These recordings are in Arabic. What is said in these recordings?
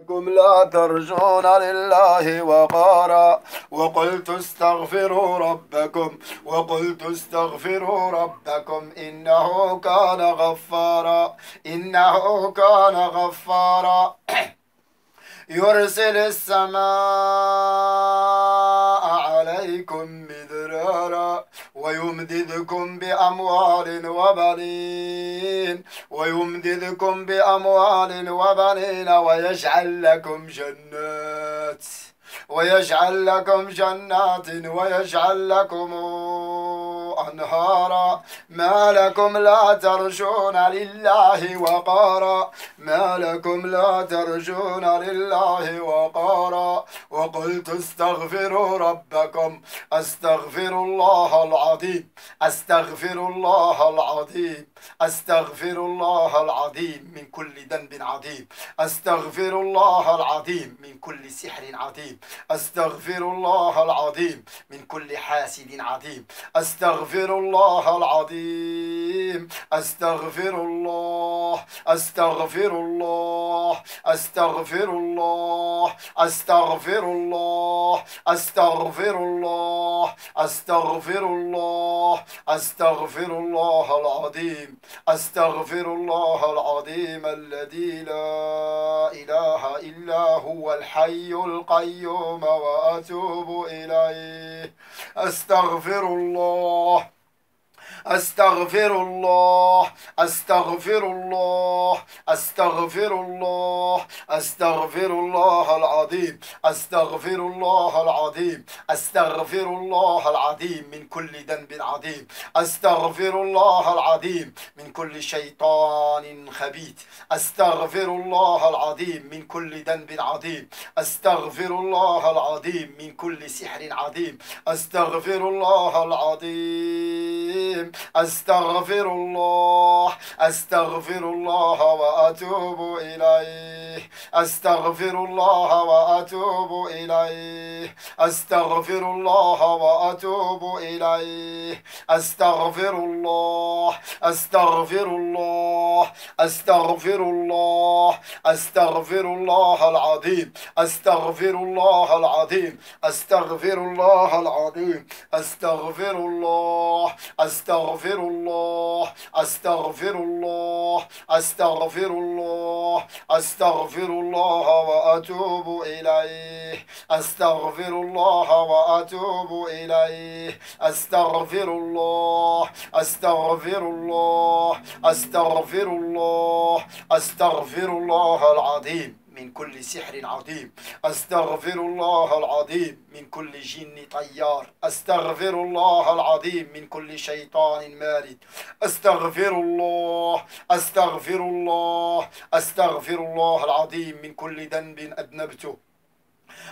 كم لا ترجون لله وقارا وقلت استغفروا ربكم إنه كان غفارا يرسل السماء عليكم مدرارا ويمددكم بأموال وبنين ويجعل لكم جنات ويجعل لكم أنهارا. ما لكم لا ترجون لله وقارا وقلت استغفروا ربكم. أستغفر الله العظيم من كل ذنب عظيم. أستغفر الله العظيم من كل سحر عظيم. أستغفر الله العظيم من كل حاسد عظيم. أستغفر الله العظيم. أستغفر الله أستغفر الله أستغفر الله أستغفر الله أستغفر الله أستغفر الله أستغفر الله العظيم. أستغفر الله العظيم الذي لا إله إلا هو الحي القيوم وأتوب إليه. أستغفر الله أستغفر الله أستغفر الله أستغفر الله أستغفر الله العظيم. أستغفر الله العظيم. أستغفر الله العظيم من كل ذنب عظيم. أستغفر الله العظيم من كل شيطان خبيث. أستغفر الله العظيم من كل ذنب عظيم. أستغفر الله العظيم من كل سحر عظيم. أستغفر الله العظيم. أستغفر الله أستغفر الله وأتوب إليه. أستغفر الله وأتوب إليه. أستغفر الله وأتوب إليه. أستغفر الله أستغفر الله أستغفر الله أستغفر الله العظيم. أستغفر الله العظيم. أستغفر الله العظيم. أستغفر الله أستغفر الله أستغفر الله أستغفر الله أستغفر الله وأتوب إليه. أستغفر الله وأتوب إليه. أستغفر الله أستغفر الله أستغفر الله أستغفر الله العظيم من كل سحر عظيم. أستغفر الله العظيم من كل جن طيار. أستغفر الله العظيم من كل شيطان مارد. أستغفر الله أستغفر الله أستغفر الله العظيم من كل ذنب أذنبته.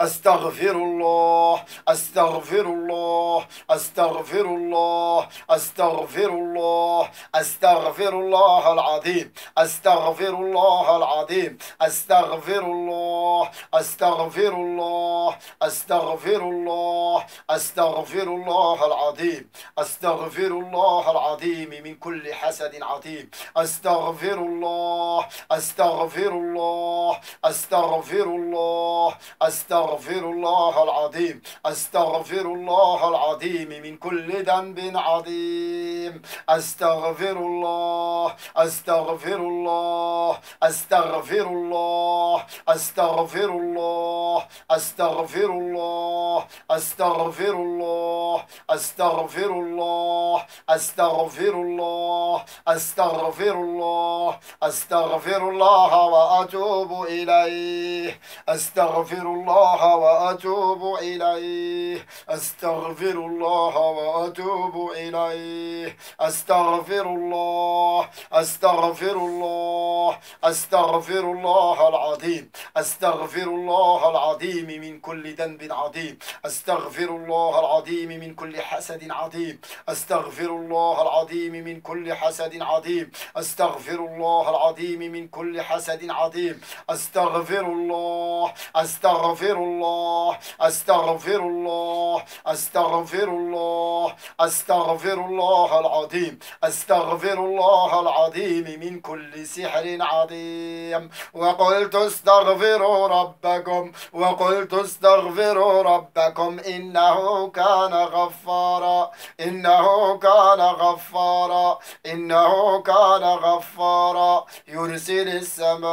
أستغفر الله أستغفر الله أستغفر الله أستغفر الله أستغفر الله العظيم. أستغفر الله العظيم. أستغفر الله أستغفر الله أستغفر الله أستغفر الله العظيم. أستغفر الله العظيم من كل حسد عظيم. أستغفر الله أستغفر الله أستغفر الله أستغفر الله العظيم. أستغفر الله العظيم من كل ذنب عظيم. أستغفر الله أستغفر الله أستغفر الله أستغفر الله أستغفر الله أستغفر الله أستغفر الله أستغفر الله أستغفر الله أستغفر الله وأتوب إليه. أستغفر الله وأتوب إليه. أستغفر الله وأتوب إليه. أستغفر الله أستغفر الله أستغفر الله العظيم. أستغفر الله العظيم من كل ذنب عظيم. أستغفر الله العظيم من كل حسد عظيم. أستغفر الله العظيم من كل حسد عظيم. أستغفر الله العظيم من كل حسد عظيم. أستغفر الله أستغفر الله أستغفر الله أستغفر الله أستغفر الله العظيم، أستغفر الله العظيم من كل سحر عظيم. وقلت استغفروا ربكم، وقلت استغفروا ربكم إنه كان غفارا، إنه كان غفارا، إنه كان غفارا، يرسل السماء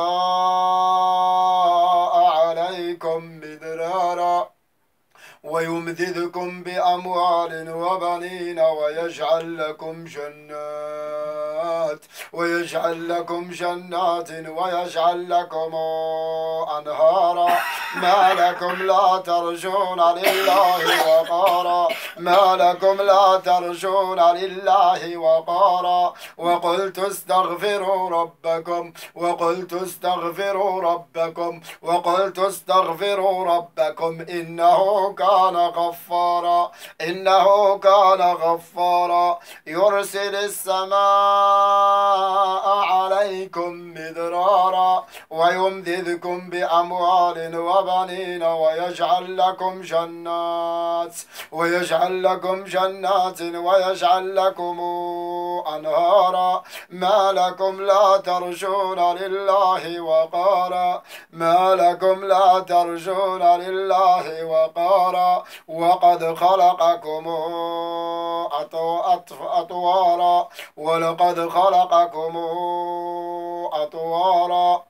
عليكم مدرارا ويمددكم بأموال وبنين ويجعل لكم جنات، ويجعل لكم جنات ويجعل لكم أنهارا. ما لكم لا ترجون لله وقارا، ما لكم لا ترجون لله وقارا. وقلت استغفروا ربكم، وقلت استغفروا ربكم، وقلت استغفروا ربكم إنه كان غفارا، إنه كان غفارا، يرسل السماء عليكم مدرارا ويمددكم بأموال وبنين ويجعل لكم جنات، ويجعل لكم جنات ويجعل لكم أنهارا. ما لكم لا ترجون لله وقارا، ما لكم لا ترجون لله وقارا، وقد خلقكم أطوارا، ولقد خلقكم أطوارا.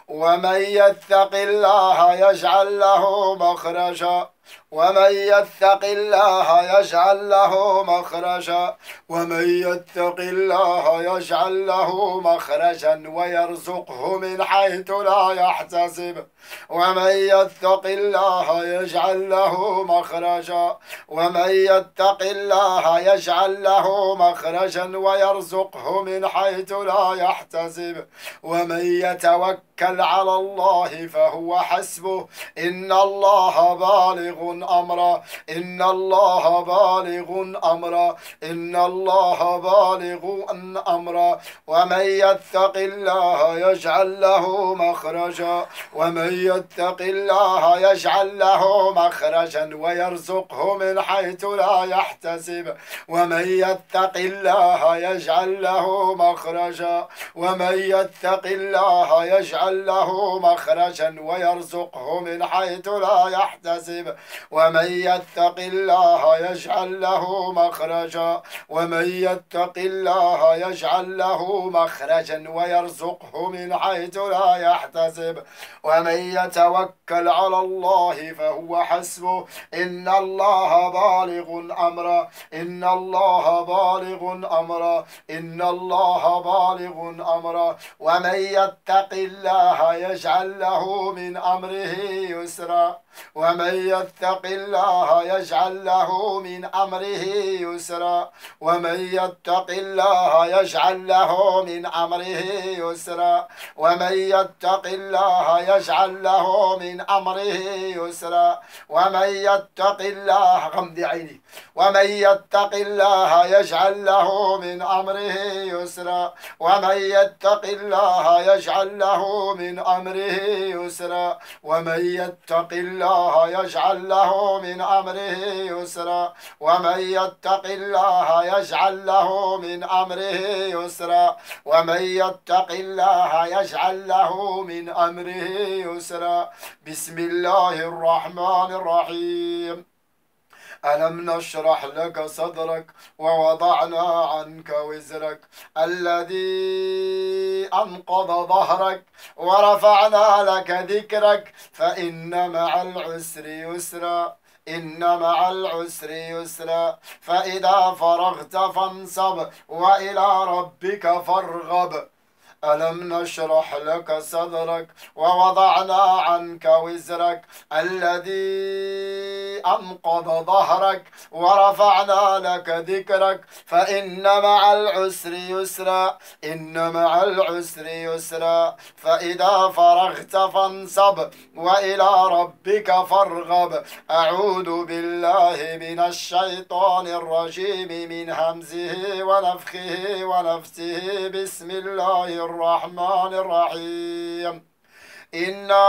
ومن يتق الله يجعل له مخرجا، ومن يتق الله يجعل له مخرجا، ومن يتق الله يجعل له مخرجا ويرزقه من حيث لا يحتسب، ومن يتق الله يجعل له مخرجا، ومن يتق الله يجعل له مخرجا ويرزقه من حيث لا يحتسب، ومن يتوكل على الله فهو حسبه، إن الله بالغ أمره، إن الله بالغ أمره، إن الله بالغ أمره. ومن يتق الله يجعل له مخرجا، ومن يتق الله يجعل له مخرجا ويرزقه من حيث لا يحتسب، ومن يتق الله يجعل له مخرجا، ومن يتق الله يجعل له مخرجا ويرزقه من حيث لا يحتسب، ومن يتق الله يجعل له مخرجا، ومن يتق الله يجعل له مخرجا ويرزقه من حيث لا يحتسب، ومن يتوكل على الله فهو حسبه، إن الله بالغ أمره، إن الله بالغ أمره، إن الله بالغ أمره. ومن يتق الله يجعل له من أمره يسرا، ومن يتق الله يجعل له من أمره يسرا، ومن يتق الله يجعل له من أمره يسرا، ومن يتق الله يجعل له من أمره يسرا، ومن يتق الله غمض عيني، ومن يتق الله يجعل له من أمره يسرا، ومن يتق الله يجعل له من أمره يسرا، ومن يتق الله يجعل له من أمره يسرا، ومن يتق الله يجعل له من أمره يسرا، ومن يتق الله يجعل له من أمره يسرا. بسم الله الرحمن الرحيم. ألم نشرح لك صدرك ووضعنا عنك وزرك الذي أنقض ظهرك ورفعنا لك ذكرك فإن مع العسر يسرا، إن مع العسر يسرا، فإذا فرغت فانصب وإلى ربك فارغب. ألم نشرح لك صدرك ووضعنا عنك وزرك الذي أنقض ظهرك ورفعنا لك ذكرك فإن مع العسر يسرا، إن مع العسر يسرا، فإذا فرغت فانصب وإلى ربك فارغب. أعوذ بالله من الشيطان الرجيم من همزه ونفخه ونفسه. بسم الله الرحمن الرحيم. إنا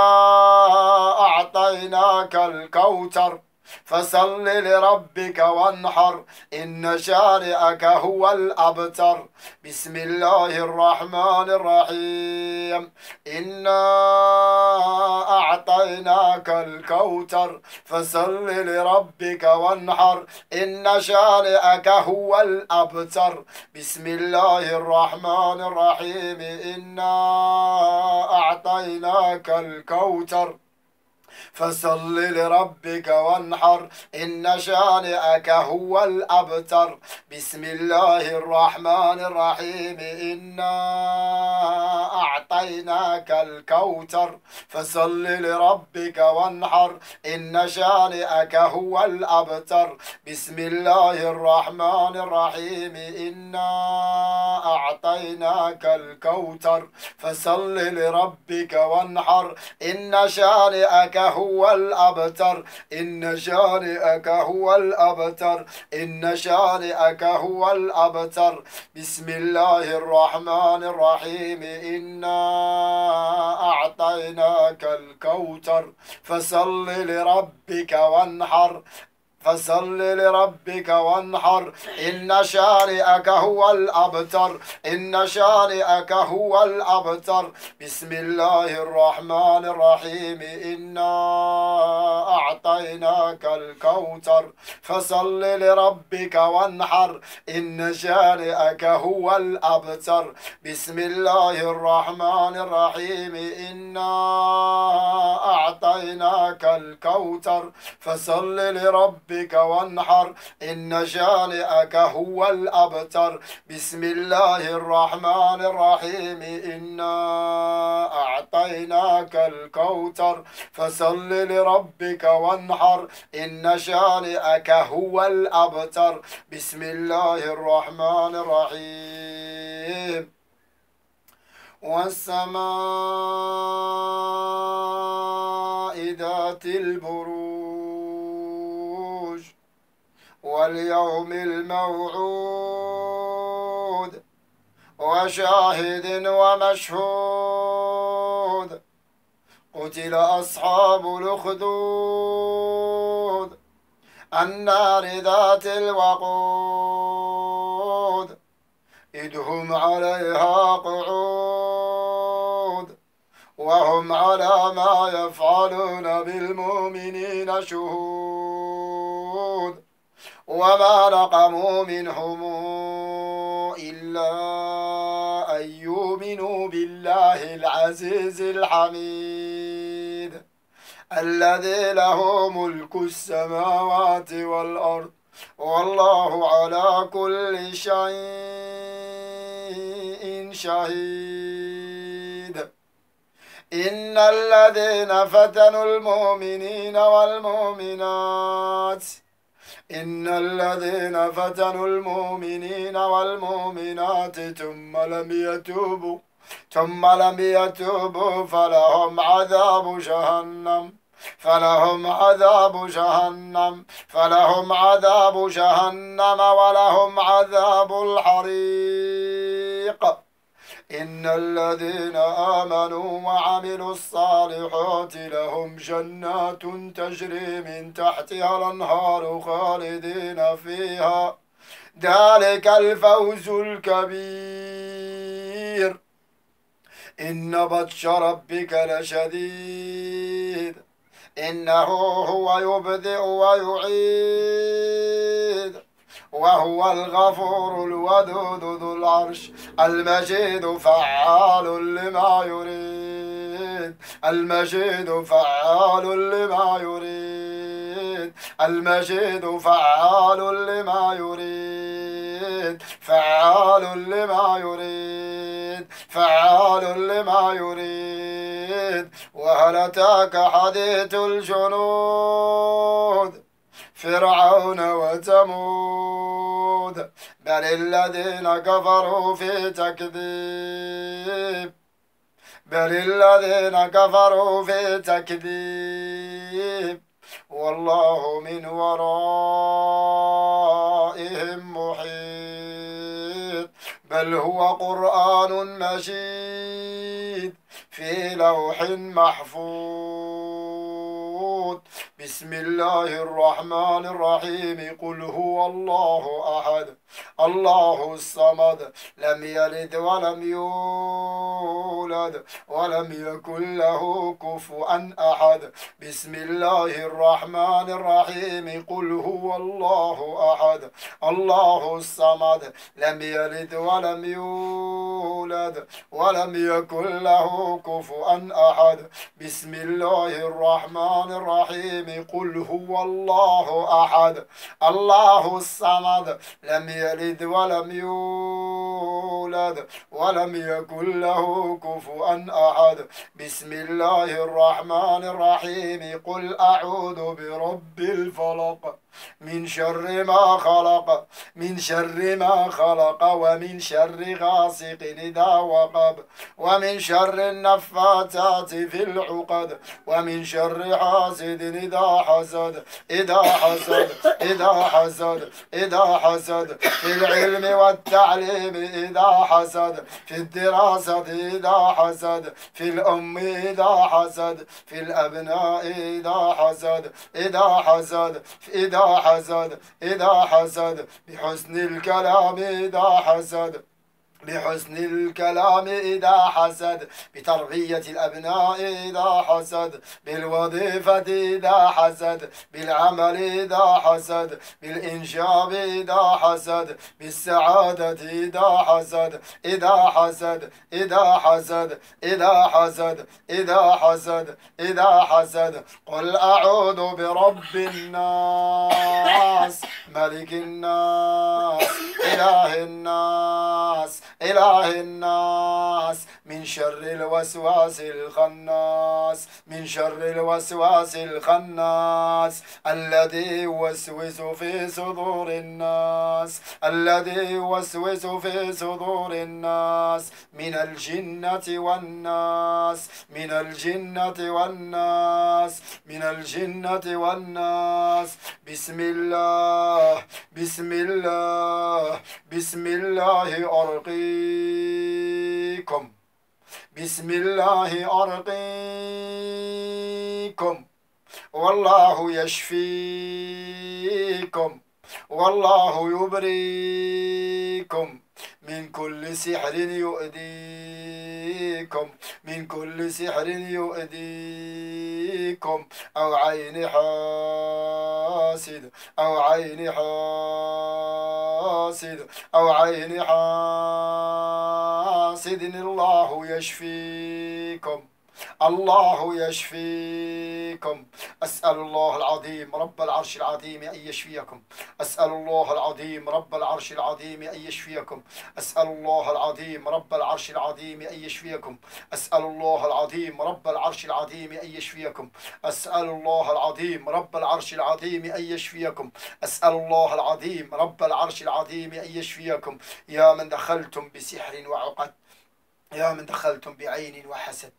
أعطيناك الكوثر فصل لربك وانحر إن شانئك هو الأبتر. بسم الله الرحمن الرحيم. إنا أعطيناك الكوثر فصل لربك وانحر إن شانئك هو الأبتر. بسم الله الرحمن الرحيم. إنا أعطيناك الكوثر فصل لربك وانحر إن شانئك هو الأبتر. بسم الله الرحمن الرحيم. إنا أعطيناك الكوثر فصل لربك وانحر إن شانئك هو الأبتر. بسم الله الرحمن الرحيم. إنا أعطيناك الكوثر فصل لربك وانحر إن شانئك هو الأبتر. إن شانئك هو الأبتر. إن شانئك هو الأبتر. بسم الله الرحمن الرحيم. إنا أعطيناك الكوثر فصل لربك وانحر فصل لربك وانحر إن شانئك هو الأبتر. إن شانئك هو الأبتر. بسم الله الرحمن الرحيم. إنا أعطيناك الكوثر فصل لربك وانحر إن شانئك هو الأبتر. بسم الله الرحمن الرحيم. إنا أعطيناك الكوثر فصل لربك وانحر إن شانئك هو الأبتر. بسم الله الرحمن الرحيم. إنا أعطيناك الكوثر فصل لربك وانحر إن شانئك هو الأبتر. بسم الله الرحمن الرحيم. والسماء ذات البروج واليوم الموعود وشاهد ومشهود. قتل أصحاب الأخدود النار ذات الوقود إذ هم عليها قعود وهم على ما يفعلون بالمؤمنين شهود. وما نقموا منهم إلا أن يؤمنوا بالله العزيز الحميد الذي له ملك السماوات والأرض والله على كل شيء شهيد. إن الذين فتنوا المؤمنين والمؤمنات إن الذين فتنوا المؤمنين والمؤمنات ثم لم يتوبوا فلهم عذاب جهنم ولهم عذاب الحريق. إن الذين آمنوا وعملوا الصالحات لهم جنات تجري من تحتها الأنهار خالدين فيها ذلك الفوز الكبير. إن بطش ربك لشديد إنه هو يبدئ ويعيد وهو الغفور الودود ذو العرش المجيد فعال لما يريد. المجيد فعال لما يريد. المجيد فعال لما يريد. فعال لما يريد. فعال لما يريد. وهل أتاك حديث الجنود فرعون وثمود بل الذين كفروا في تكذيب والله من ورائهم محيط. بل هو قرآن مجيد في لوح محفوظ القنوت. بسم الله الرحمن الرحيم. قل هو الله أحد الله الصمد لم يلد ولم يولد ولم يكن له كفوا أحد. بسم الله الرحمن الرحيم. قل هو الله أحد الله الصمد لم يلد ولم يولد ولم يكن له كفوا أحد. بسم الله الرحمن الرحيم. قل هو الله أحد الله الصمد لم يلد ولم يولد ولم يكن له كفوا أحد. بسم الله الرحمن الرحيم. قل أعوذ برب الفلق من شر ما خلق من شر ما خلق ومن شر غاسق إذا وقب ومن شر النفاثات في العقد ومن شر حاسد إذا حسد في العلم والتعليم إذا حسد في الدراسة إذا حسد في الأم إذا حسد في الأبناء إذا حسد بحسن الكلام إذا حسد بتربية الأبناء إذا حسد بالوظيفة إذا حسد بالعمل إذا حسد بالإنجاب إذا حسد بالسعادة إذا حسد. قل أعوذ برب الناس ملك الناس إله الناس من شر الوسواس الخناس الذي يوسوس في صدور الناس من الجنة والناس. بسم الله أرقيكم والله يشفيكم والله يبريكم من كل سحر يؤذيكم أو عين حاسد الله يشفيكم. أسأل الله العظيم رب العرش العظيم أن يشفيكم. أسأل الله العظيم رب العرش العظيم أن يشفيكم. أسأل الله العظيم رب العرش العظيم أن يشفيكم. أسأل الله العظيم رب العرش العظيم أن يشفيكم. أسأل الله العظيم رب العرش العظيم أن يشفيكم. أسأل الله العظيم رب العرش العظيم أن يشفيكم. يا من دخلتم بسحر وعقد، يا من دخلتم بعين وحسد،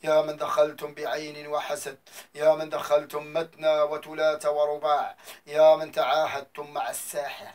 يا من دخلتم بعين وحسد، يا من دخلتم مثنى وثلاث ورباع، يا من تعاهدتم مع الساحر،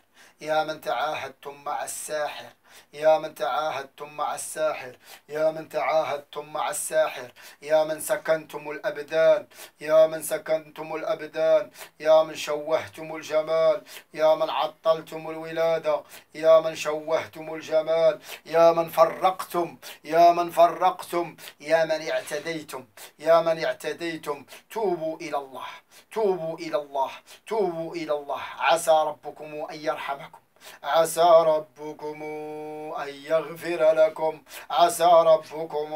يا من تعاهدتم مع الساحر، يا من تعاهدتم مع الساحر، يا من تعاهدتم مع الساحر، يا من سكنتم الأبدان، يا من سكنتم الأبدان، يا من شوهتم الجمال، يا من عطلتم الولادة، يا من شوهتم الجمال، يا من فرقتم، يا من فرقتم، يا من اعتديتم، يا من اعتديتم. توبوا إلى الله، توبوا إلى الله، توبوا إلى الله. عسى ربكم أن يرحمكم، عسى ربكم أن يغفر لكم، عسى ربكم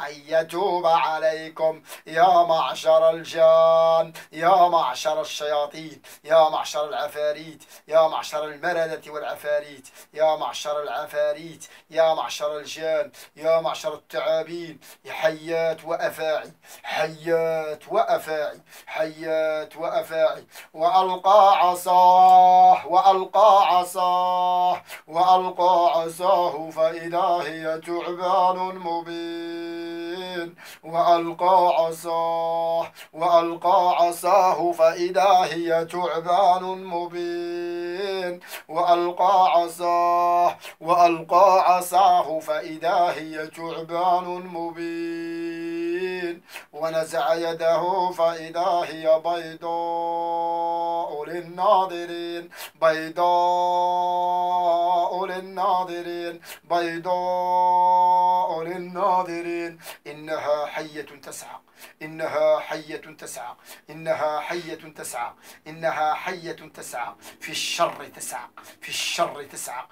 أن يتوب عليكم. يا معشر الجان، يا معشر الشياطين، يا معشر العفاريت، يا معشر المردة والعفاريت، يا معشر العفاريت، يا معشر الجان، يا معشر التعابين، حيات وأفاعي، حيات وأفاعي، حيات وأفاعي. وألقى عصاه، وألقى عصاه وألقى عصاه فإذا هي ثعبان مبين وألقى عصاه فإذا هي ثعبان مبين وألقى عصاه فإذا هي ثعبان مبين ونزع يده فإذا هي بيضاء للناظرين إنها حية تسعى في الشر تسعى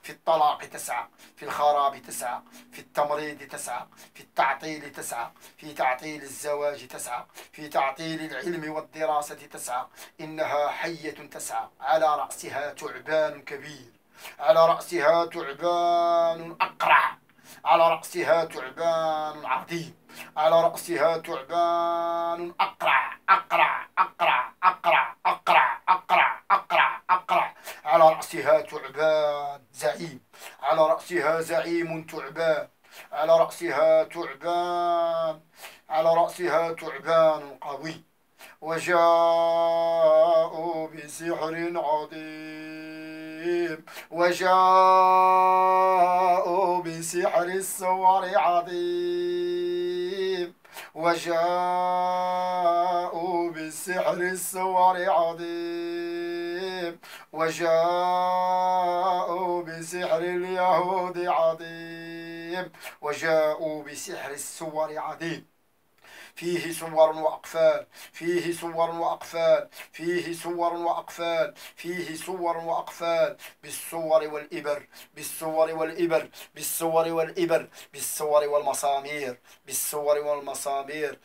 في الطلاق تسعى في الخراب تسعى في التمريض تسعى في التعطيل تسعى في تعطيل الزواج تسعى في تعطيل العلم والدراسة تسعى إنها حية تسعى على رأسها ثعبان كبير على رأسها ثعبان أقرع على رأسها ثعبان عظيم على رأسها ثعبان أقرع على رأسها ثعبان زعيم على رأسها زعيم ثعبان على رأسها ثعبان قوي وجاءوا بسحر عظيم وجاءوا بسحر السور عظيم وجاءوا بسحر السور عظيم وجاءوا بسحر اليهود عظيم وجاءوا بسحر السور عظيم فيه سور وأقفال بالسور والمسامير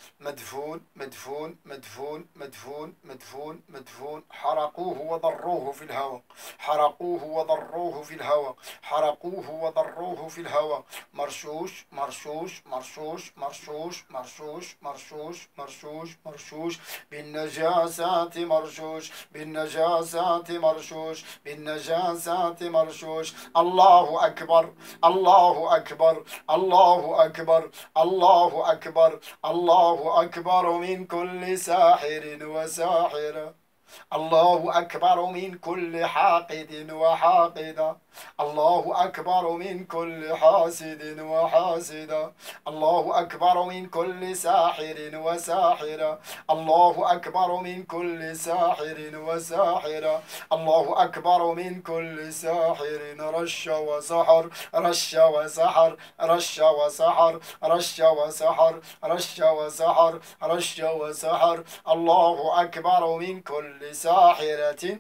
مدفون حرقوه وضروه في الهواء مرشوش بالنجاسات مرشوش الله أكبر الله أكبر من كل ساحر وساحرة الله أكبر من كل حاقد وحاقدة الله أكبر من كل حاسد وحاسدة الله أكبر من كل ساحر وساحرة الله أكبر من كل ساحر وساحرة الله أكبر من كل ساحر رش وسحر الله أكبر من كل ساحرة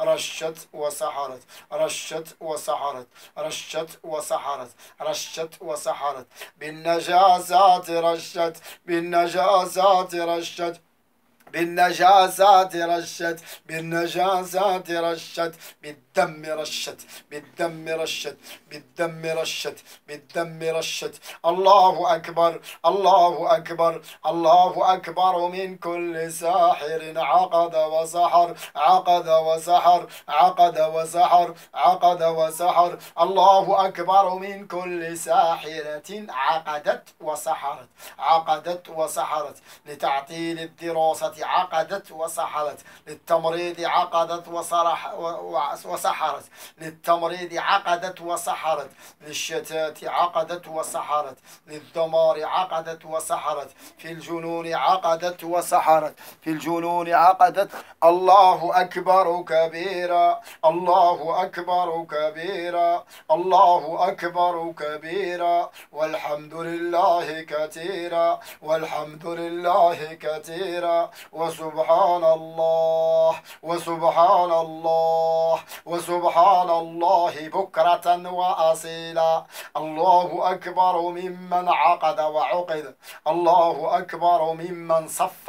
رشت وسحرت بالنجاسات رشت بالنجاسات رشت بالدم رشت الله أكبر من كل ساحر عقد وسحر الله أكبر من كل ساحرة عقدت وسحرت لتعطيل الدراسة عقدت وسحرت للتمريض عقدت وسحرت للتمريض عقدت وسحرت للشتات عقدت وسحرت للدمار عقدت وسحرت في الجنون عقدت وسحرت الله أكبر كبيرا والحمد لله كثيرا وسبحان الله بكرة وأصيلا الله أكبر ممن عقد وعقد الله أكبر ممن صف